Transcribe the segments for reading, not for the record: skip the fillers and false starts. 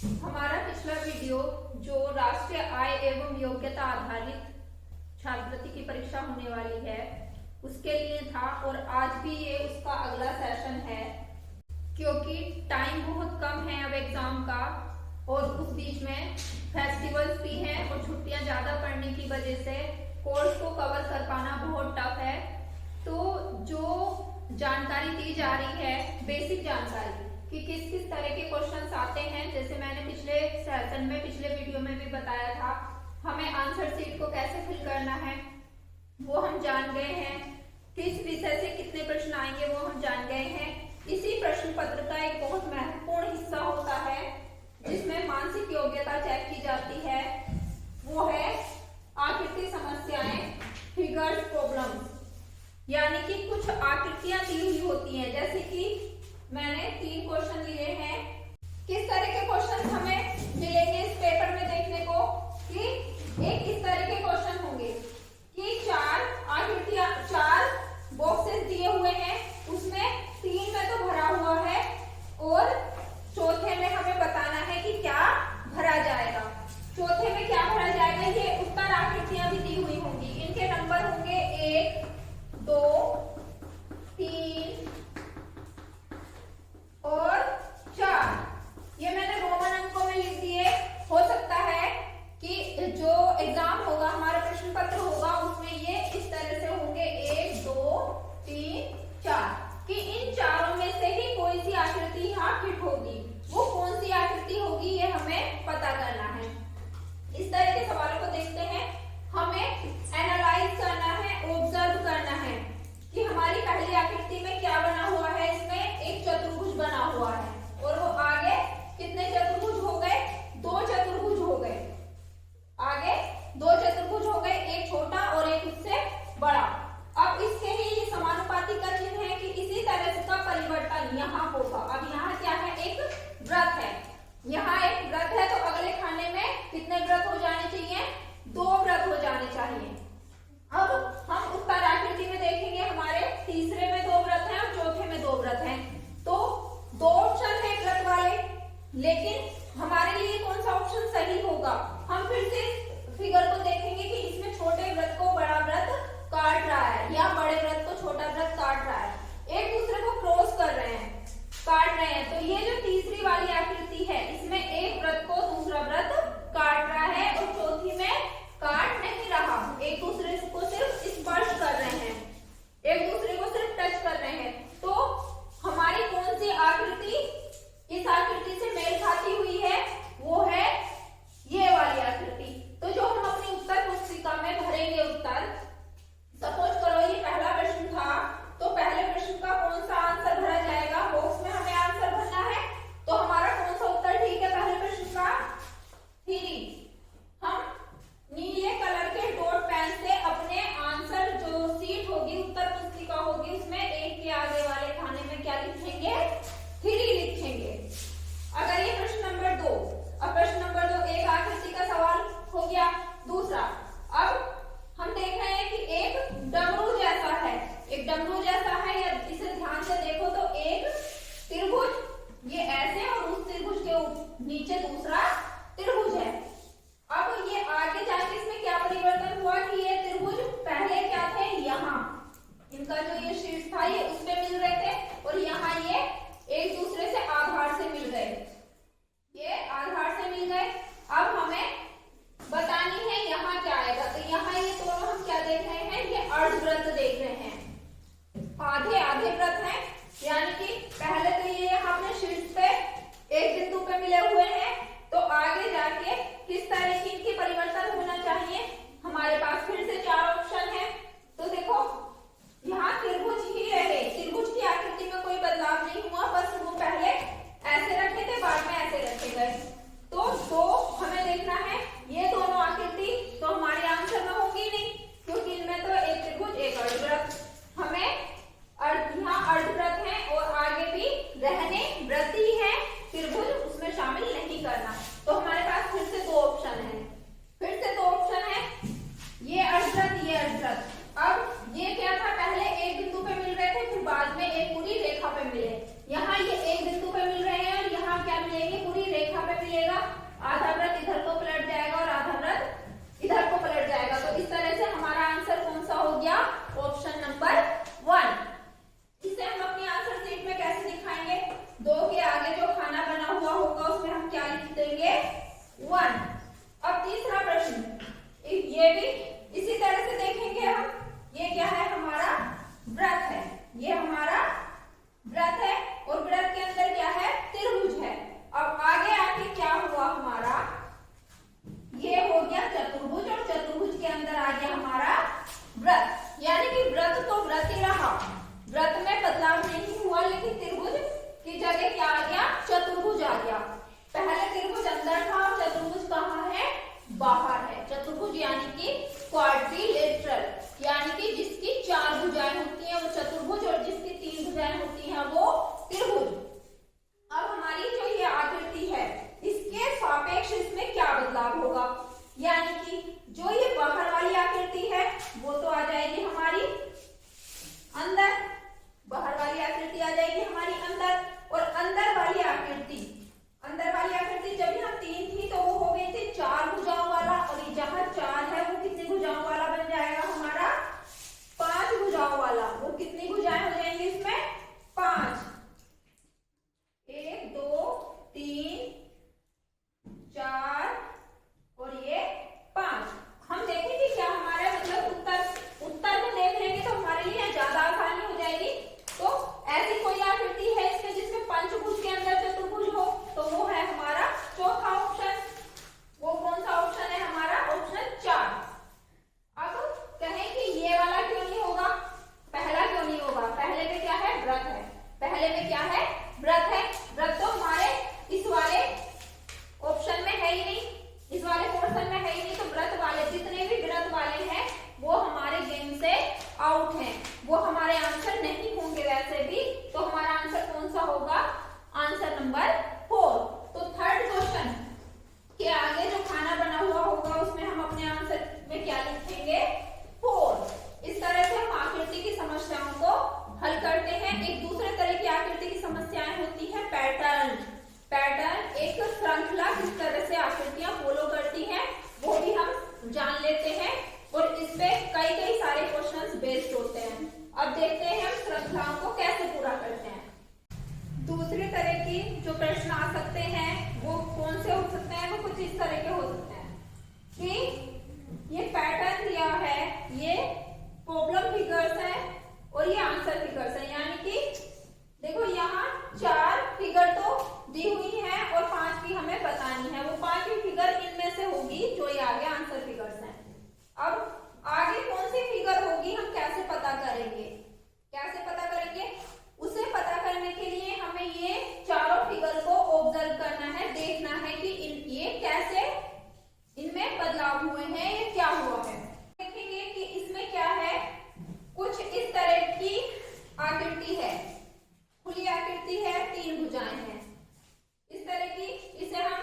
हमारा पिछला वीडियो जो राष्ट्रीय आय एवं योग्यता आधारित छात्रवृत्ति की परीक्षा होने वाली है उसके लिए था और आज भी ये उसका अगला सेशन है। क्योंकि टाइम बहुत कम है अब एग्जाम का और उस बीच में फेस्टिवल्स भी हैं और छुट्टियां ज्यादा पड़ने की वजह से कोर्स को कवर कर पाना बहुत टफ है। तो जो जानकारी दी जा रही है, बेसिक जानकारी कि किस किस तरह के क्वेश्चंस आते हैं, जैसे मैंने पिछले सेशन में पिछले वीडियो में भी बताया था, हमें आंसर शीट को कैसे फिल करना है वो हम जान गए हैं। किस विषय से कितने प्रश्न आएंगे वो हम जान गए हैं। इसी प्रश्न पत्र का एक बहुत महत्वपूर्ण हिस्सा होता है जिसमें मानसिक योग्यता चेक की जाती है, वो है आकृति समस्याएं, फिगर्स प्रॉब्लम्स। यानी कि कुछ आकृतियां दी हुई होती हैं, जैसे कि मैंने 3 क्वेश्चन लिए हैं। किस तरह के क्वेश्चन हमें मिलेंगे इस पेपर में देखने को कि एक इस तरह के क्वेश्चन होंगे कि 4 आकृतियां, 4 बॉक्सेस दिए हुए हैं, उसमें 3 में तो भरा हुआ है और चौथे में हमें बताना है कि क्या भरा जाएगा। चौथे में क्या भरा जाएगा, ये उत्तर आकृतियां भी दी हुई होंगी, इनके नंबर होंगे 1, 2, 3 और 4। ये मैंने रोमन अंकों में लिख दिए। हो सकता है कि जो एग्जाम होगा, हमारा प्रश्न पत्र होगा, उसमें ये इस तरह से होंगे 1, 2, 3, 4 कि इन चारों में से ही कोई सी आकृति यहाँ फिट होगी। वो कौन सी आकृति होगी ये हमें पता करना है। इस तरह के सवालों को देखते हैं। हमें एनालाइज करना है, ऑब्जर्व करना है कि हमारी पहली आकृति में क्या बना हुआ है। इसमें एक चतुर्भुज बना हुआ है और वो आगे कितने चतुर्भुज हो गए, 2 चतुर्भुज हो गए। आगे 2 चतुर्भुज हो गए, एक छोटा और एक उससे बड़ा। अब इसके ही ये समानुपाती का चिन्ह है कि इसी तरह से का परिवर्तन यहाँ होगा। अब यहाँ क्या है, एक वृत्त है, यहाँ एक वृत्त है, तो अगले खाने में कितने वृत्त हो जाने चाहिए, 2 वृत्त हो जाने चाहिए। अब हम उत्तर आकृति में देखेंगे, हमारे तीसरे में 2 वृत्त हैं और चौथे में 2 वृत्त हैं, तो 2 ऑप्शन है वृत्त वाले, लेकिन हमारे लिए कौन सा ऑप्शन सही होगा। हम फिर से फिगर को देखेंगे कि इसमें छोटे वृत्त को बड़ा वृत्त काट रहा है या बड़े वृत्त को छोटा वृत्त काट रहा है, एक दूसरे को क्रॉस कर रहे हैं, काट रहे हैं। तो ये जो तीसरी वाली आकृति है, इसमें एक वृत्त को दूसरा वृत्त काट रहा है और चौथी में काट नहीं रहा, एक दूसरे को सिर्फ स्पर्श कर रहे हैं, एक दूसरे को सिर्फ टच कर रहे हैं। तो हमारी कौन सी आकृति इस आकृति से मेल खाती हुई है, वो है ये वाली आकृति। तो जो हम अपनी उत्तर पुस्तिका में भरेंगे उत्तर, सपोज करो ये पहला प्रश्न था, तो पहले प्रश्न का कौन सा आंसर भरा जाएगा, बॉक्स में हमें आंसर भरना है। तो हमारा कौन सा उत्तर ठीक है पहले प्रश्न का, 3। हम नीले कलर के डॉट पेन से अपने आंसर जो सीट होगी, उत्तर पुस्तिका होगी, उसमें 1 के आगे वाले खाने में क्या लिखेंगे, 3 लिखेंगे। अगर ये प्रश्न नंबर 2, अब प्रश्न नंबर 2 एक आकृति का सवाल हो गया। दूसरा, अब हम देख रहे हैं कि एक डमरू जैसा है, एक डमरू जैसा है, या इसे ध्यान से देखो तो एक त्रिभुज, ये ऐसे और उस त्रिभुज के नीचे दूसरा त्रिभुज है। अब ये आगे जाके इसमें क्या परिवर्तन हुआ कि ये त्रिभुज पहले क्या थे, यहाँ इनका जो ये शीर्ष था ये उस पे मिल रहे थे और यहाँ ये एक दूसरे से आधार से मिल गए, ये आधार से मिल गए। अब हमें बतानी है यहाँ क्या आएगा, तो यहाँ ये दोनों हम क्या देख रहे हैं, ये अर्धवृत्त देख रहे हैं, आधे आधे वृत्त हैं। यानी कि पहले तो ये यहाँ अपने शीर्ष पे एक बिंदु पे मिले हुए हैं, तो आगे जाके किस तरह की इनकी परिवर्तन होना चाहिए, हमारे पास फिर से 4 ऑप्शन है। तो देखो यहाँ त्रिभुज ही रहे, त्रिभुज की आकृति में कोई बदलाव नहीं हुआ, बस वो पहले ऐसे रखे थे, बाद में ऐसे रखे गए। तो 2 हमें देखना है, ये दोनों आकृति तो हमारे आंसर में होगी नहीं, क्योंकि इनमें तो एक त्रिभुज एक अर्धवृत्त, हमें यहाँ अर्धवृत्त है और आगे भी रहने वृत्त ही है, त्रिभुज उसमें शामिल नहीं करना। तो हमारे पास फिर से 2 ऑप्शन है, फिर से 2 ऑप्शन है, ये अर्धवृत्त ये अर्धवृत्त। अब ये क्या था, पहले एक बिंदु पे मिल रहे थे, फिर बाद में एक पूरी रेखा पे मिले। यहाँ ये एक बिंदु पे मिल रहे हैं और यहाँ क्या मिलेंगे, पूरी रेखा पे मिलेगा पैटर्न, एक श्रृंखला किस तरह से आकृतियां फॉलो करती हैं वो भी हम जान लेते हैं और इस पे कई सारे क्वेश्चंस बेस्ड होते हैं। अब देखते हैं हम श्रृंखलाओं को कैसे पूरा करते हैं। दूसरी तरह की जो प्रश्न आ सकते हैं वो कौन से हो सकते हैं, वो कुछ इस तरह के हो सकते हैं कि ये पैटर्न दिया है, ये प्रॉब्लम फिगर्स है और ये आंसर फिगर्स है, यानी कि देखो यहाँ 4 फिगर तो दी हुई है और 5 की हमें बतानी है, वो 5वीं फिगर इनमें से होगी जो ये आगे आंसर फिगर्स हैं। अब आगे कौन सी फिगर होगी हम कैसे पता करेंगे, कैसे पता करेंगे, उसे पता करने के लिए हमें ये चारों फिगर को ऑब्जर्व करना है, देखना है कि ये कैसे इनमें बदलाव हुए हैं, ये क्या हुआ है। देखेंगे कि इसमें क्या है, कुछ इस तरह की आकृति है, खुली आकृति है, 3 भुजाएं हैं इस तरह की। इसे हम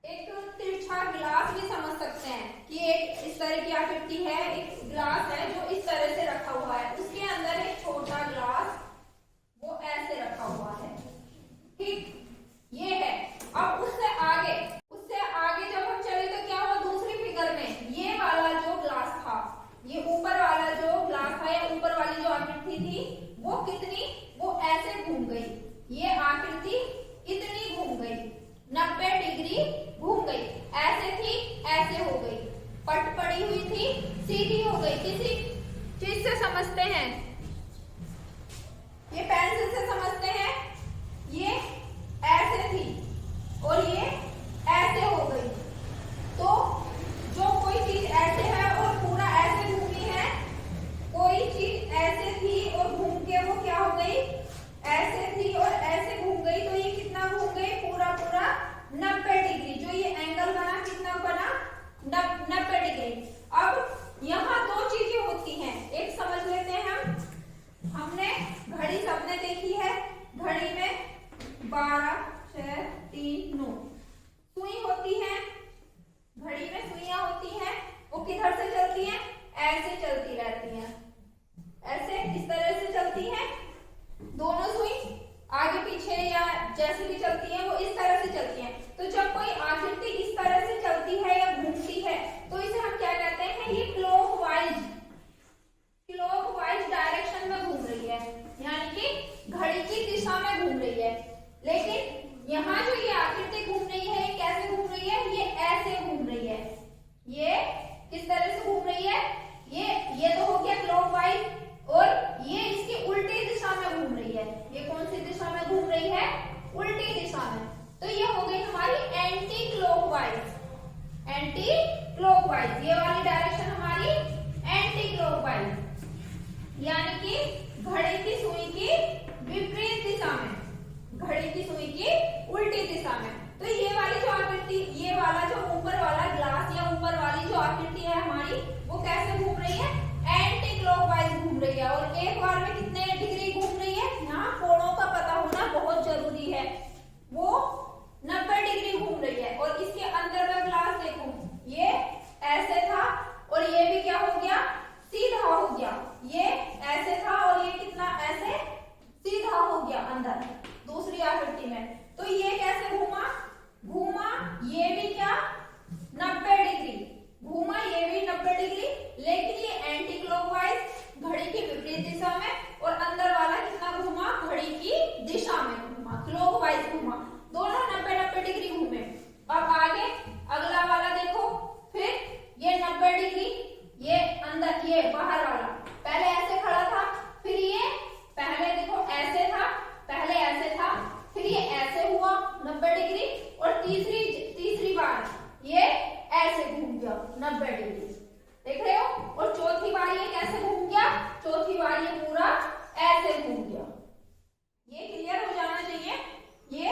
एक तिरछा गिलास भी समझ सकते हैं कि एक इस तरह की आकृति है, एक गिलास है जो इस तरह से रखा हुआ है, उसके अंदर एक छोटा गिलास वो ऐसे रखा हुआ है, ठीक, ये है। अब उससे आगे जब हम चले तो क्या हुआ, दूसरी फिगर में ये वाला जो ग्लास था, ये ऊपर वाला जो ग्लास था या ऊपर वाली जो आकृति थी वो कितनी, वो ऐसे घूम गई, ये आकृति इतनी घूम गई, 90 डिग्री घूम गई, ऐसे थी ऐसे हो गई, पट पड़ी हुई थी सीधी हो गई। किसी चीज से समझते हैं, ये पेंसिल से समझते हैं, ये ऐसे थी और ये ऐसे हो गई, तो जो कोई चीज ऐसे है और पूरा ऐसे घूमी है, कोई चीज ऐसे थी और घूम के वो क्या हो गई, ऐसे थी और ऐसे घूम गई, तो ये कितना घूम गई, पूरा 90 डिग्री, जो ये एंगल बना कितना बना, 90 डिग्री। अब यहाँ 2 चीजें होती हैं, एक समझ लेते हैं हमने घड़ी सबने देखी है, घड़ी में 12, 6, 3, 9 सुई होती है, घड़ी में सुइयां होती हैं, वो किधर से चलती हैं, ऐसे चलती रहती हैं, ऐसे इस तरह से चलती हैं, दोनों सुई आगे पीछे या जैसे भी चलती हैं वो इस तरह से चलती हैं। तो जब कोई आकृति इस तरह से चलती है या घूमती है तो इसे हम क्या कहते हैं, ये क्लॉकवाइज डायरेक्शन में घूम रही है, यानी कि घड़ी की दिशा में घूम रही है। लेकिन यहाँ जो ये आकृति घूम रही है, ये कैसे घूम रही है, ये ऐसे घूम रही है, ये किस तरह से घूम रही है, ये तो हो गया क्लॉकवाइज, और ये इसकी उल्टी दिशा में घूम रही है, ये कौन सी दिशा में घूम रही है, उल्टी दिशा में, तो ये हो गई हमारी एंटी क्लॉकवाइज, ये वाली डायरेक्शन हमारी एंटी क्लॉकवाइज, यानी कि घड़ी की सुई की विपरीत दिशा में, घड़ी की सुई की उल्टी दिशा में। तो ये वाली जो आकृति, ये वाला जो ऊपर वाला ग्लास या ऊपर वाली जो आकृति है हमारी, वो कैसे घूम रही है, एंटी क्लॉकवाइज घूम रही है। और एक बार में कितने डिग्री घूम रही है, यहाँ कोणों का पता होना बहुत जरूरी है, वो 90 डिग्री घूम रही है। और इसके अंदर का ग्लास देखो, ये ऐसे था और ये भी क्या हो गया, सीधा हो गया, ये ऐसे था और ये कितना ऐसे सीधा हो गया अंदर दूसरी आकृति में। तो ये कैसे घूमा, ये भी क्या 90 डिग्री घूमा, ये भी 90 डिग्री, लेकिन ये एंटी क्लॉकवाइज घड़ी की विपरीत दिशा में, और अंदर वाला कितना घूमा, घड़ी की दिशा में घूमा, क्लॉकवाइज घूमा, दोनों 90 डिग्री घूमे। अब आगे अगला वाला देखो, फिर ये 90 डिग्री, ये अंदर, ये बाहर वाला पहले ऐसे खड़ा था, फिर ये पहले देखो ऐसे था, पहले ऐसे था, फिर ये ऐसे हुआ 90 डिग्री, और तीसरी बार ये ऐसे घूम गया 90 डिग्री, देख रहे हो। और चौथी बार ये कैसे घूम गया, चौथी बार ये पूरा ऐसे घूम गया। ये क्लियर हो जाना चाहिए, ये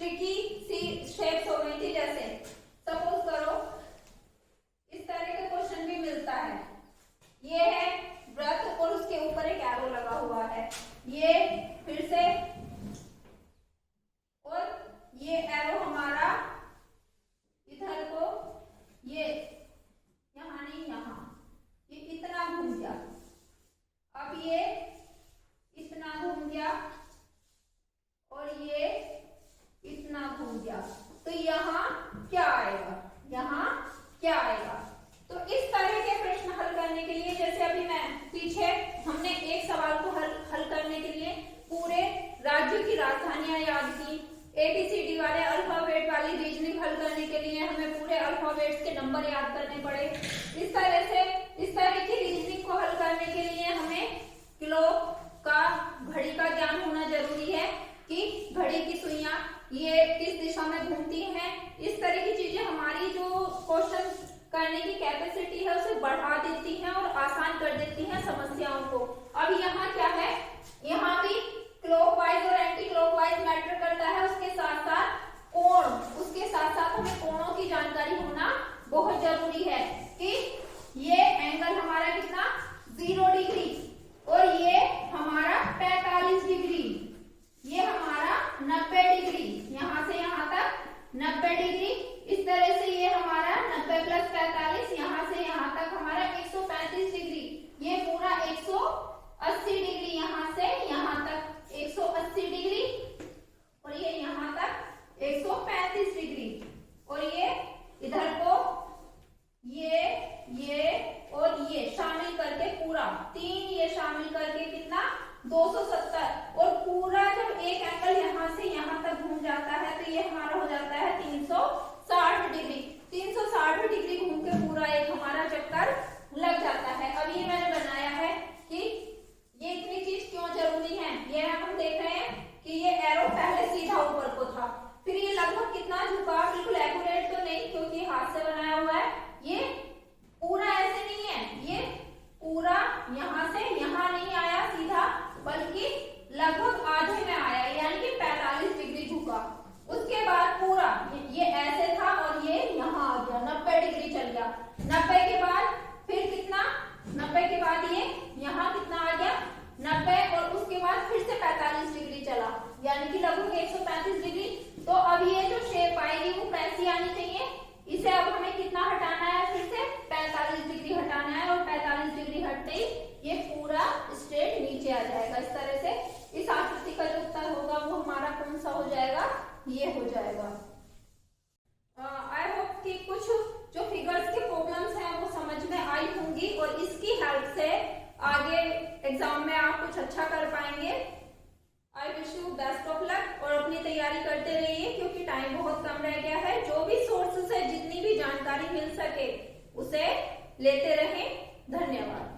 ट्रिकी सी शेप्स हो गई थी। जैसे सपोज करो इस तरह का क्वेश्चन भी मिलता है, ये है वृत्त और उसके ऊपर एक एरो लगा हुआ है, ये फिर से, और ये एरो हमारा इधर को, ये यहाँ नहीं यहाँ, ये इतना घूम गया, अब ये इतना घूम गया और ये इतना घूम गया, तो यहाँ क्या आएगा, यहाँ क्या आएगा। तो इस तरह के प्रश्न हल करने के लिए, जैसे अभी मैं पीछे हमने एक सवाल को हल करने के लिए पूरे राज्य की राजधानियां याद की, ABCD वाले अल्फाबेट वाली रीजनिंग हल करने के लिए हमें पूरे अल्फाबेट्स के नंबर याद करने पड़े। इस तरह की रीजनिंग को हल करने के लिए हमें क्लॉक का, घड़ी का ज्ञान होना जरूरी है कि घड़ी की सुइयां ये किस दिशा में घूमती हैं। इस तरह की चीजें हमारी जो क्वेश्चन करने की कैपेसिटी है उसे बढ़ा देती हैं और आसान कर देती हैं समस्याओं को। अब यहाँ क्या है, यहाँ भी क्लॉकवाइज और एंटी क्लॉकवाइज मैटर करता है, उसके साथ साथ कोण, उसके साथ साथ हमें कोणों की जानकारी होना बहुत जरूरी है कि ये एंगल हमारा कितना 0 डिग्री और ये हमारा 45 डिग्री, ये हमारा 90 डिग्री, यहाँ से यहाँ तक 90 डिग्री, इस तरह से ये हमारा 90 प्लस 45, यहाँ से यहाँ तक हमारा 135 डिग्री, ये पूरा 180 डिग्री, यहाँ से यहाँ तक 180 डिग्री और ये यहाँ तक 135 डिग्री, और ये इधर को ये और ये शामिल करके पूरा 3 ये शामिल करके कितना 270, और पूरा जब एक एंगल यहाँ से यहाँ तक घूम जाता है तो ये हमारा हो जाता है 360 डिग्री। 360 डिग्री घूम के पूरा एक हमारा चक्कर लग जाता है। अब ये मैंने बनाया है कि ये इतनी चीज क्यों जरूरी है, ये हम देख रहे हैं कि ये एरो पहले सीधा ऊपर को था, फिर ये लगभग कितना झुका, बिल्कुल एक्यूरेट तो नहीं क्योंकि हाथ से बनाया हुआ है, ये पूरा ऐसे नहीं है, ये पूरा यहाँ से यहाँ नहीं आया सीधा, बल्कि लगभग आधे में आया, यानी कि 45 डिग्री झुका। उसके बाद पूरा ये ऐसे था और ये यहाँ आ गया, 90 डिग्री चल गया। 90 के बाद फिर कितना, 90 के बाद ये यहाँ कितना आ गया 90, और उसके बाद फिर से 45 डिग्री चला, यानी कि लगभग 135 डिग्री। तो अब ये जो शेप आएगी वो कैसी आनी चाहिए, इसे अब हमें कितना हटाना है, फिर से 45 डिग्री हटाना है, और 45 डिग्री हटते ही ये पूरा स्ट्रेट नीचे आ जाएगा। इस तरह से इस आकृति का जो उत्तर होगा वो हमारा कौन सा हो जाएगा, ये हो जाएगा। आई होप कि कुछ जो फिगर्स के प्रॉब्लम्स हैं वो समझ में आई होंगी और इसकी हेल्प से आगे एग्जाम में आप कुछ अच्छा कर पाएंगे। I wish you best of luck और अपनी तैयारी करते रहिए क्योंकि टाइम बहुत कम रह गया है। जो भी सोर्स से जितनी भी जानकारी मिल सके उसे लेते रहें। धन्यवाद।